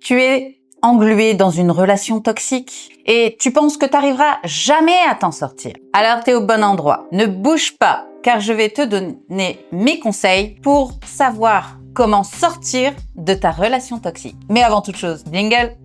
Tu es englué dans une relation toxique et tu penses que tu n'arriveras jamais à t'en sortir. Alors tu es au bon endroit. Ne bouge pas, car je vais te donner mes conseils pour savoir comment sortir de ta relation toxique. Mais avant toute chose, jingle!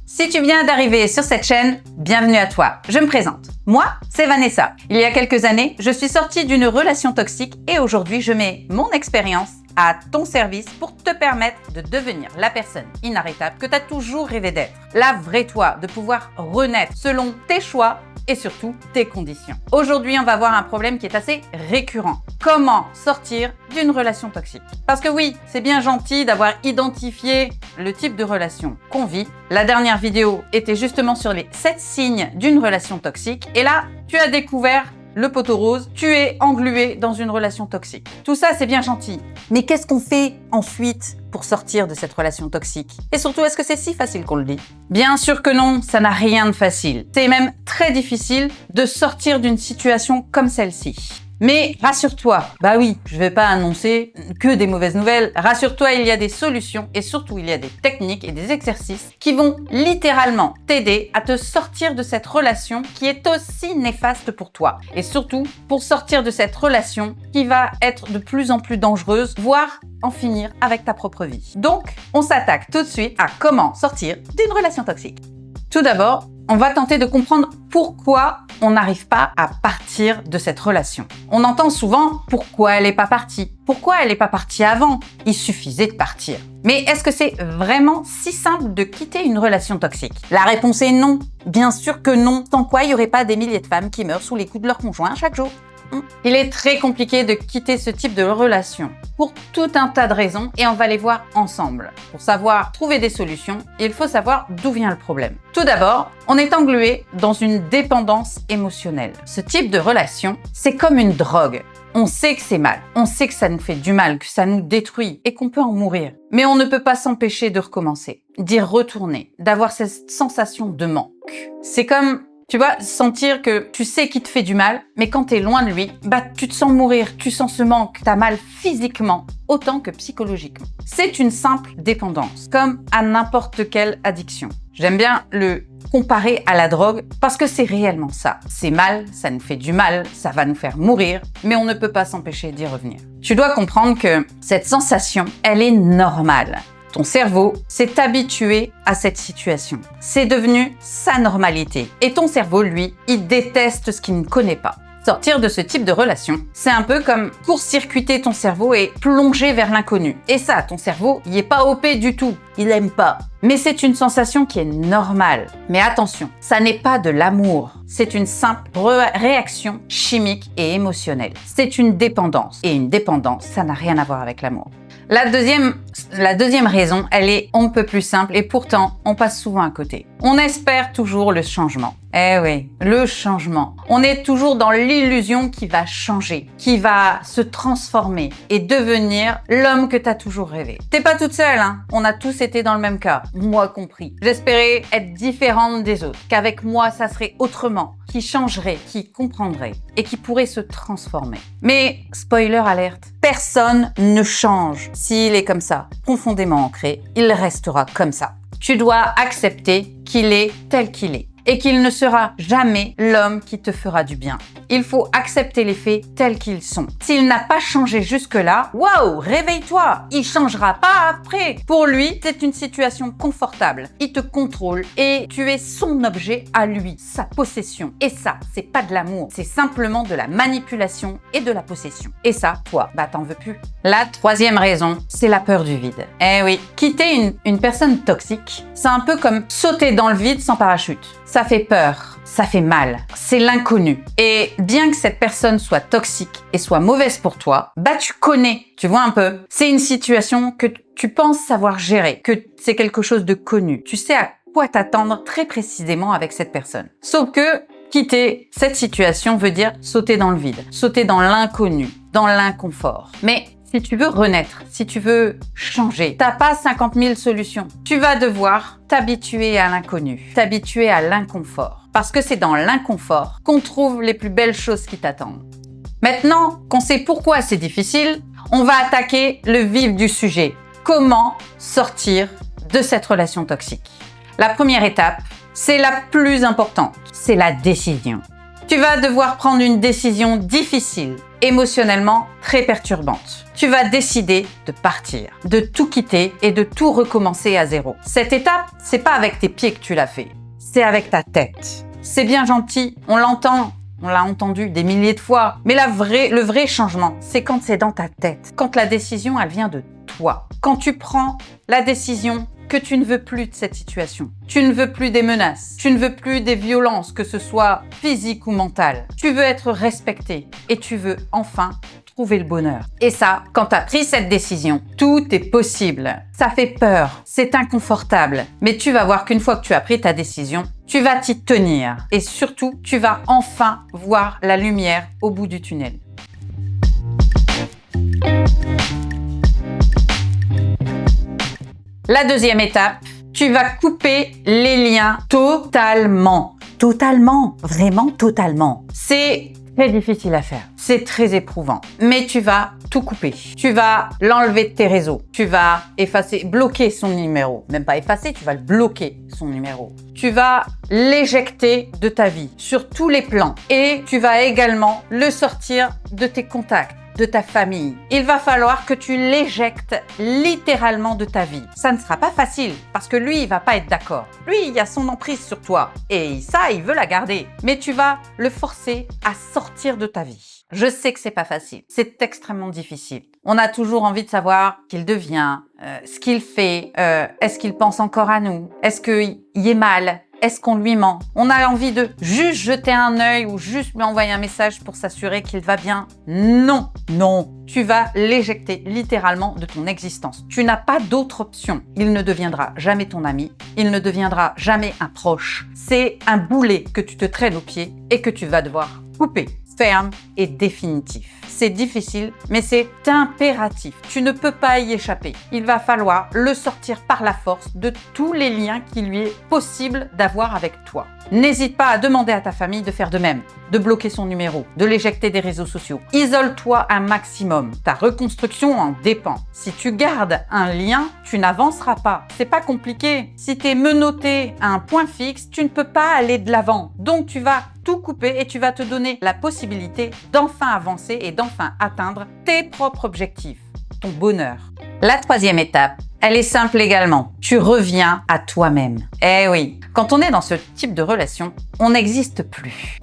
Si tu viens d'arriver sur cette chaîne, bienvenue à toi. Je me présente. Moi, c'est Vanessa. Il y a quelques années, je suis sortie d'une relation toxique et aujourd'hui, je mets mon expérience à ton service pour te permettre de devenir la personne inarrêtable que tu as toujours rêvé d'être. La vraie toi, de pouvoir renaître selon tes choix et surtout tes conditions. Aujourd'hui, on va voir un problème qui est assez récurrent. Comment sortir d'une relation toxique? Parce que oui, c'est bien gentil d'avoir identifié le type de relation qu'on vit. La dernière vidéo était justement sur les 7 signes d'une relation toxique. Et là, tu as découvert le poteau rose, tu es englué dans une relation toxique. Tout ça, c'est bien gentil. Mais qu'est-ce qu'on fait ensuite pour sortir de cette relation toxique? Et surtout, est-ce que c'est si facile qu'on le dit? Bien sûr que non, ça n'a rien de facile. C'est même très difficile de sortir d'une situation comme celle-ci. Mais rassure-toi, bah oui, je vais pas annoncer que des mauvaises nouvelles. Rassure-toi, il y a des solutions et surtout il y a des techniques et des exercices qui vont littéralement t'aider à te sortir de cette relation qui est aussi néfaste pour toi. Et surtout, pour sortir de cette relation qui va être de plus en plus dangereuse, voire en finir avec ta propre vie. Donc, on s'attaque tout de suite à comment sortir d'une relation toxique. Tout d'abord, on va tenter de comprendre pourquoi on n'arrive pas à partir de cette relation. On entend souvent pourquoi elle n'est pas partie. Pourquoi elle n'est pas partie avant? Il suffisait de partir. Mais est-ce que c'est vraiment si simple de quitter une relation toxique? La réponse est non. Bien sûr que non. Sans quoi il n'y aurait pas des milliers de femmes qui meurent sous les coups de leur conjoint chaque jour. Il est très compliqué de quitter ce type de relation pour tout un tas de raisons et on va les voir ensemble. Pour savoir trouver des solutions, il faut savoir d'où vient le problème. Tout d'abord, on est englué dans une dépendance émotionnelle. Ce type de relation, c'est comme une drogue. On sait que c'est mal, on sait que ça nous fait du mal, que ça nous détruit et qu'on peut en mourir. Mais on ne peut pas s'empêcher de recommencer, d'y retourner, d'avoir cette sensation de manque. C'est comme, tu vois, sentir que tu sais qu'il te fait du mal, mais quand tu es loin de lui, bah tu te sens mourir, tu sens ce manque, tu as mal physiquement autant que psychologiquement. C'est une simple dépendance, comme à n'importe quelle addiction. J'aime bien le comparer à la drogue parce que c'est réellement ça. C'est mal, ça nous fait du mal, ça va nous faire mourir, mais on ne peut pas s'empêcher d'y revenir. Tu dois comprendre que cette sensation, elle est normale. Ton cerveau s'est habitué à cette situation. C'est devenu sa normalité. Et ton cerveau, lui, il déteste ce qu'il ne connaît pas. Sortir de ce type de relation, c'est un peu comme court-circuiter ton cerveau et plonger vers l'inconnu. Et ça, ton cerveau, il est pas OP du tout. Il aime pas. Mais c'est une sensation qui est normale. Mais attention, ça n'est pas de l'amour. C'est une simple réaction chimique et émotionnelle. C'est une dépendance. Et une dépendance, ça n'a rien à voir avec l'amour. La deuxième raison, elle est on ne peut plus simple et pourtant, on passe souvent à côté. On espère toujours le changement. Eh oui, le changement. On est toujours dans l'illusion qu'il va changer, qu'il va se transformer et devenir l'homme que tu as toujours rêvé. T'es pas toute seule, hein. On a tous été dans le même cas, moi compris. J'espérais être différente des autres, qu'avec moi, ça serait autrement, qui changerait, qui comprendrait et qui pourrait se transformer. Mais, spoiler alerte, personne ne change s'il est comme ça, profondément ancré, il restera comme ça. Tu dois accepter qu'il est tel qu'il est et qu'il ne sera jamais l'homme qui te fera du bien. Il faut accepter les faits tels qu'ils sont. S'il n'a pas changé jusque-là, waouh, réveille-toi, il changera pas après. Pour lui, c'est une situation confortable. Il te contrôle et tu es son objet à lui, sa possession. Et ça, c'est pas de l'amour, c'est simplement de la manipulation et de la possession. Et ça, toi, bah t'en veux plus. La troisième raison, c'est la peur du vide. Eh oui, quitter une personne toxique, c'est un peu comme sauter dans le vide sans parachute. Ça fait peur, ça fait mal, c'est l'inconnu. Et bien que cette personne soit toxique et soit mauvaise pour toi, bah tu connais, tu vois un peu. C'est une situation que tu penses savoir gérer, que c'est quelque chose de connu. Tu sais à quoi t'attendre très précisément avec cette personne. Sauf que quitter cette situation veut dire sauter dans le vide, sauter dans l'inconnu, dans l'inconfort. Mais si tu veux renaître, si tu veux changer, t'as pas 50 000 solutions. Tu vas devoir t'habituer à l'inconnu, t'habituer à l'inconfort. Parce que c'est dans l'inconfort qu'on trouve les plus belles choses qui t'attendent. Maintenant qu'on sait pourquoi c'est difficile, On va attaquer le vif du sujet. Comment sortir de cette relation toxique? La première étape, c'est la plus importante, c'est la décision. Tu vas devoir prendre une décision difficile, émotionnellement très perturbante. Tu vas décider de partir, de tout quitter et de tout recommencer à zéro. Cette étape, c'est pas avec tes pieds que tu l'as fait, c'est avec ta tête. C'est bien gentil, on l'entend, on l'a entendu des milliers de fois, mais le vrai changement, c'est quand c'est dans ta tête, quand la décision, elle vient de toi. Quand tu prends la décision que tu ne veux plus de cette situation. Tu ne veux plus des menaces. Tu ne veux plus des violences, que ce soit physiques ou mentales. Tu veux être respecté et tu veux enfin trouver le bonheur. Et ça, quand tu as pris cette décision, tout est possible. Ça fait peur, c'est inconfortable, mais tu vas voir qu'une fois que tu as pris ta décision, tu vas t'y tenir et surtout, tu vas enfin voir la lumière au bout du tunnel. La deuxième étape, tu vas couper les liens totalement. Totalement, vraiment totalement. C'est très difficile à faire, c'est très éprouvant, mais tu vas tout couper. Tu vas l'enlever de tes réseaux, tu vas effacer, bloquer son numéro. Même pas effacer, tu vas le bloquer, son numéro. Tu vas l'éjecter de ta vie, sur tous les plans. Et tu vas également le sortir de tes contacts, de ta famille. Il va falloir que tu l'éjectes littéralement de ta vie. Ça ne sera pas facile parce que lui, il va pas être d'accord. Lui, il a son emprise sur toi et ça, il veut la garder. Mais tu vas le forcer à sortir de ta vie. Je sais que c'est pas facile. C'est extrêmement difficile. On a toujours envie de savoir qui il devient, ce qu'il fait, est-ce qu'il pense encore à nous, est-ce qu'il est mal, est-ce qu'on lui ment? On a envie de juste jeter un œil ou juste lui envoyer un message pour s'assurer qu'il va bien. Non, non. Tu vas l'éjecter littéralement de ton existence. Tu n'as pas d'autre option. Il ne deviendra jamais ton ami. Il ne deviendra jamais un proche. C'est un boulet que tu te traînes aux pieds et que tu vas devoir couper. Ferme et définitif. C'est difficile, mais c'est impératif. Tu ne peux pas y échapper. Il va falloir le sortir par la force de tous les liens qu'il lui est possible d'avoir avec toi. N'hésite pas à demander à ta famille de faire de même, de bloquer son numéro, de l'éjecter des réseaux sociaux. Isole-toi un maximum. Ta reconstruction en dépend. Si tu gardes un lien, tu n'avanceras pas. C'est pas compliqué. Si tu es menotté à un point fixe, tu ne peux pas aller de l'avant. Donc tu vas tout couper et tu vas te donner la possibilité d'enfin avancer et d'enfin atteindre tes propres objectifs, ton bonheur. La troisième étape, elle est simple également. Tu reviens à toi-même. Eh oui, quand on est dans ce type de relation, on n'existe plus.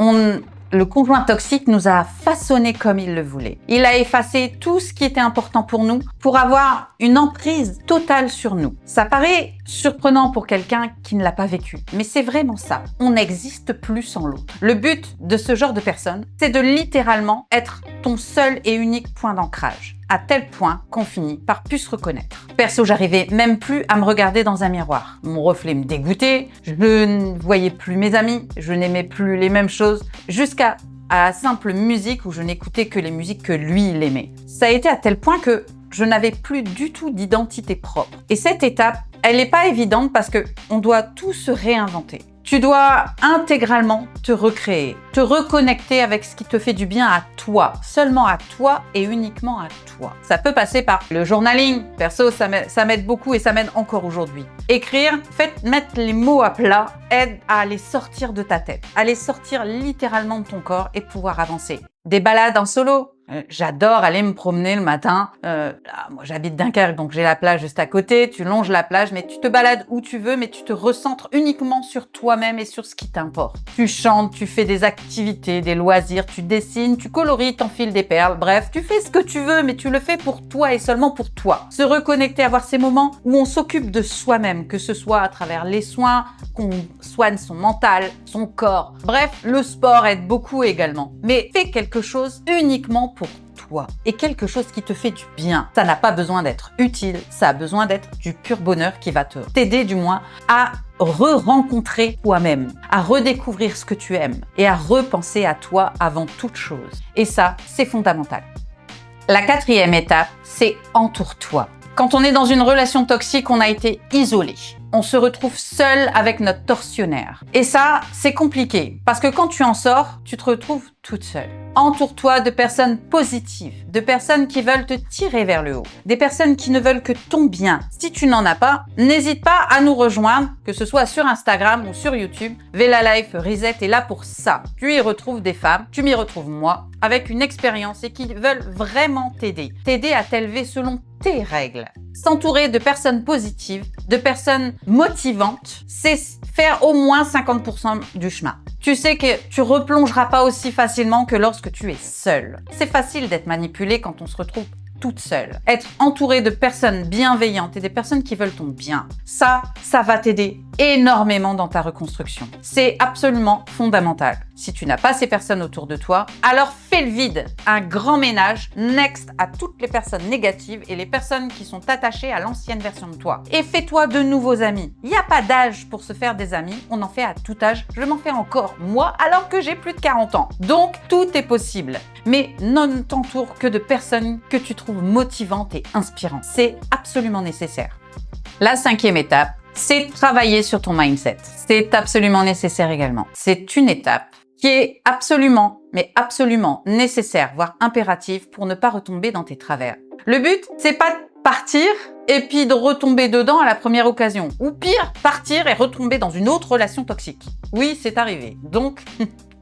Le conjoint toxique nous a façonnés comme il le voulait. Il a effacé tout ce qui était important pour nous pour avoir une emprise totale sur nous. Ça paraît surprenant pour quelqu'un qui ne l'a pas vécu, mais c'est vraiment ça. On n'existe plus sans l'autre. Le but de ce genre de personne, c'est de littéralement être ton seul et unique point d'ancrage, à tel point qu'on finit par plus se reconnaître. Perso, j'arrivais même plus à me regarder dans un miroir. Mon reflet me dégoûtait, je ne voyais plus mes amis, je n'aimais plus les mêmes choses, jusqu'à la simple musique où je n'écoutais que les musiques que lui, il aimait. Ça a été à tel point que je n'avais plus du tout d'identité propre. Et cette étape, elle n'est pas évidente parce que on doit tout se réinventer. Tu dois intégralement te recréer, te reconnecter avec ce qui te fait du bien à toi, seulement à toi et uniquement à toi. Ça peut passer par le journaling. Perso, ça m'aide beaucoup et ça m'aide encore aujourd'hui. Écrire, mettre les mots à plat, aide à les sortir de ta tête, à les sortir littéralement de ton corps et pouvoir avancer. Des balades en solo. J'adore aller me promener le matin. Moi, j'habite Dunkerque, donc j'ai la plage juste à côté. Tu longes la plage, mais tu te balades où tu veux, mais tu te recentres uniquement sur toi-même et sur ce qui t'importe. Tu chantes, tu fais des activités, des loisirs, tu dessines, tu colories, t'enfiles des perles. Bref, tu fais ce que tu veux, mais tu le fais pour toi et seulement pour toi. Se reconnecter, avoir ces moments où on s'occupe de soi-même, que ce soit à travers les soins, qu'on soigne son mental, son corps. Bref, le sport aide beaucoup également. Mais fais quelque chose uniquement pour toi et quelque chose qui te fait du bien. Ça n'a pas besoin d'être utile, ça a besoin d'être du pur bonheur qui va t'aider du moins à re-rencontrer toi-même, à redécouvrir ce que tu aimes et à repenser à toi avant toute chose. Et ça, c'est fondamental. La quatrième étape, c'est entoure-toi. Quand on est dans une relation toxique, on a été isolé. On se retrouve seul avec notre tortionnaire. Et ça, c'est compliqué parce que quand tu en sors, tu te retrouves toute seule. Entoure-toi de personnes positives, de personnes qui veulent te tirer vers le haut, des personnes qui ne veulent que ton bien. Si tu n'en as pas, n'hésite pas à nous rejoindre, que ce soit sur Instagram ou sur YouTube. Vela Life Reset est là pour ça. Tu y retrouves des femmes, tu m'y retrouves moi, avec une expérience et qui veulent vraiment t'aider à t'élever selon tes règles. S'entourer de personnes positives, de personnes motivantes, c'est faire au moins 50% du chemin. Tu sais que tu replongeras pas aussi facilement que lorsque tu es seule. C'est facile d'être manipulé quand on se retrouve toute seule. Être entourée de personnes bienveillantes et des personnes qui veulent ton bien, ça va t'aider énormément dans ta reconstruction. C'est absolument fondamental. Si tu n'as pas ces personnes autour de toi, alors fais le vide, un grand ménage, next à toutes les personnes négatives et les personnes qui sont attachées à l'ancienne version de toi. Et fais-toi de nouveaux amis. Il n'y a pas d'âge pour se faire des amis, on en fait à tout âge. Je m'en fais encore, moi, alors que j'ai plus de 40 ans. Donc, tout est possible. Mais ne t'entoure que de personnes que tu trouves motivantes et inspirantes. C'est absolument nécessaire. La 5e étape, c'est travailler sur ton mindset. C'est absolument nécessaire également. C'est une étape qui est absolument, mais absolument nécessaire, voire impérative pour ne pas retomber dans tes travers. Le but, c'est pas de partir et puis de retomber dedans à la première occasion. Ou pire, partir et retomber dans une autre relation toxique. Oui, c'est arrivé. Donc,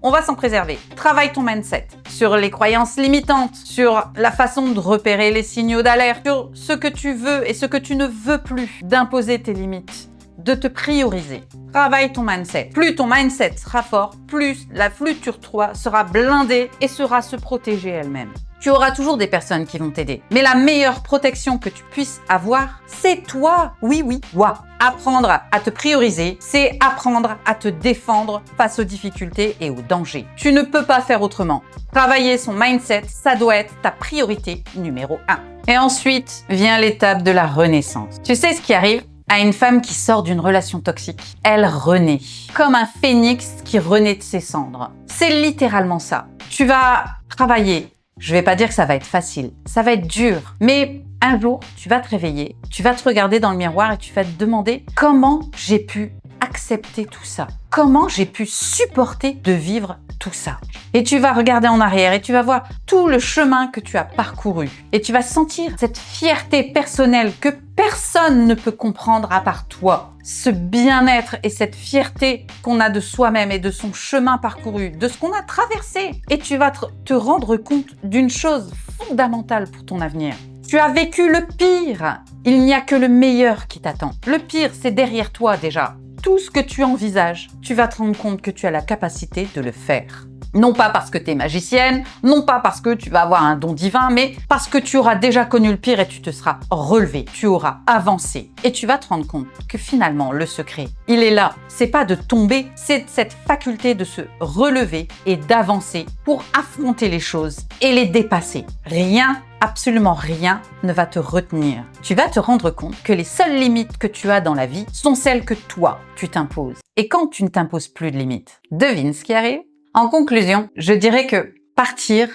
on va s'en préserver. Travaille ton mindset sur les croyances limitantes, sur la façon de repérer les signaux d'alerte, sur ce que tu veux et ce que tu ne veux plus, d'imposer tes limites, de te prioriser. Travaille ton mindset. Plus ton mindset sera fort, plus la future toi sera blindée et saura se protéger elle-même. Tu auras toujours des personnes qui vont t'aider. Mais la meilleure protection que tu puisses avoir, c'est toi. Oui, toi. Apprendre à te prioriser, c'est apprendre à te défendre face aux difficultés et aux dangers. Tu ne peux pas faire autrement. Travailler son mindset, ça doit être ta priorité numéro 1. Et ensuite vient l'étape de la renaissance. Tu sais ce qui arrive à une femme qui sort d'une relation toxique? Elle renaît. Comme un phénix qui renaît de ses cendres. C'est littéralement ça. Tu vas travailler. Je vais pas dire que ça va être facile, ça va être dur. Mais un jour, tu vas te réveiller, tu vas te regarder dans le miroir et tu vas te demander comment j'ai pu accepter tout ça. Comment j'ai pu supporter de vivre tout ça. Et tu vas regarder en arrière et tu vas voir tout le chemin que tu as parcouru. Et tu vas sentir cette fierté personnelle que personne ne peut comprendre à part toi. Ce bien-être et cette fierté qu'on a de soi-même et de son chemin parcouru, de ce qu'on a traversé. Et tu vas te rendre compte d'une chose fondamentale pour ton avenir. Tu as vécu le pire. Il n'y a que le meilleur qui t'attend. Le pire, c'est derrière toi déjà. Tout ce que tu envisages, tu vas te rendre compte que tu as la capacité de le faire. Non pas parce que tu es magicienne, non pas parce que tu vas avoir un don divin, mais parce que tu auras déjà connu le pire et tu te seras relevé, tu auras avancé. Et tu vas te rendre compte que finalement, le secret, il est là. C'est pas de tomber, c'est cette faculté de se relever et d'avancer pour affronter les choses et les dépasser. Rien, absolument rien ne va te retenir. Tu vas te rendre compte que les seules limites que tu as dans la vie sont celles que toi, tu t'imposes. Et quand tu ne t'imposes plus de limites, devine ce qui arrive? En conclusion, je dirais que partir,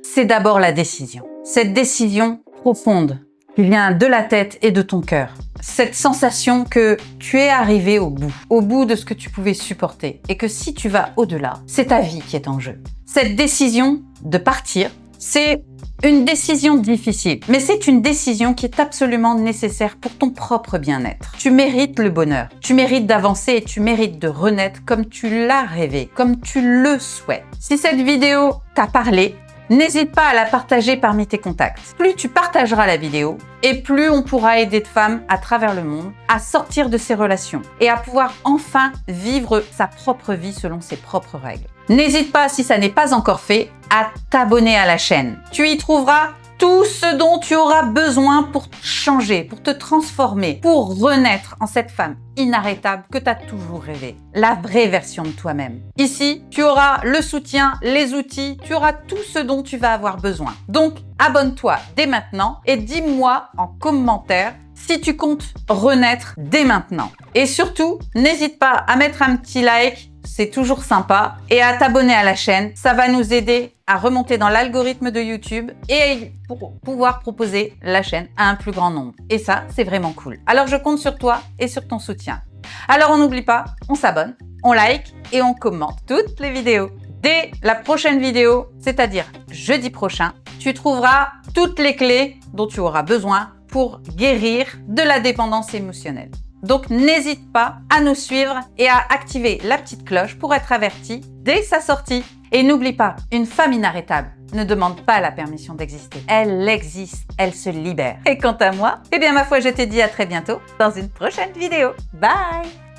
c'est d'abord la décision. Cette décision profonde qui vient de la tête et de ton cœur. Cette sensation que tu es arrivé au bout de ce que tu pouvais supporter et que si tu vas au-delà, c'est ta vie qui est en jeu. Cette décision de partir, c'est une décision difficile, mais c'est une décision qui est absolument nécessaire pour ton propre bien-être. Tu mérites le bonheur, tu mérites d'avancer et tu mérites de renaître comme tu l'as rêvé, comme tu le souhaites. Si cette vidéo t'a parlé, n'hésite pas à la partager parmi tes contacts. Plus tu partageras la vidéo, et plus on pourra aider de femmes à travers le monde à sortir de ces relations et à pouvoir enfin vivre sa propre vie selon ses propres règles. N'hésite pas, si ça n'est pas encore fait, à t'abonner à la chaîne. Tu y trouveras tout ce dont tu auras besoin pour changer, pour te transformer, pour renaître en cette femme inarrêtable que tu as toujours rêvé. La vraie version de toi-même. Ici, tu auras le soutien, les outils, tu auras tout ce dont tu vas avoir besoin. Donc, abonne-toi dès maintenant et dis-moi en commentaire si tu comptes renaître dès maintenant. Et surtout, n'hésite pas à mettre un petit like, c'est toujours sympa, et à t'abonner à la chaîne. Ça va nous aider à remonter dans l'algorithme de YouTube et pour pouvoir proposer la chaîne à un plus grand nombre. Et ça, c'est vraiment cool. Alors, je compte sur toi et sur ton soutien. Alors, on n'oublie pas, on s'abonne, on like et on commente toutes les vidéos. Dès la prochaine vidéo, c'est-à-dire jeudi prochain, tu trouveras toutes les clés dont tu auras besoin pour guérir de la dépendance émotionnelle. Donc n'hésite pas à nous suivre et à activer la petite cloche pour être averti dès sa sortie. Et n'oublie pas, une femme inarrêtable ne demande pas la permission d'exister. Elle existe, elle se libère. Et quant à moi, eh bien ma foi, je te dis à très bientôt dans une prochaine vidéo. Bye!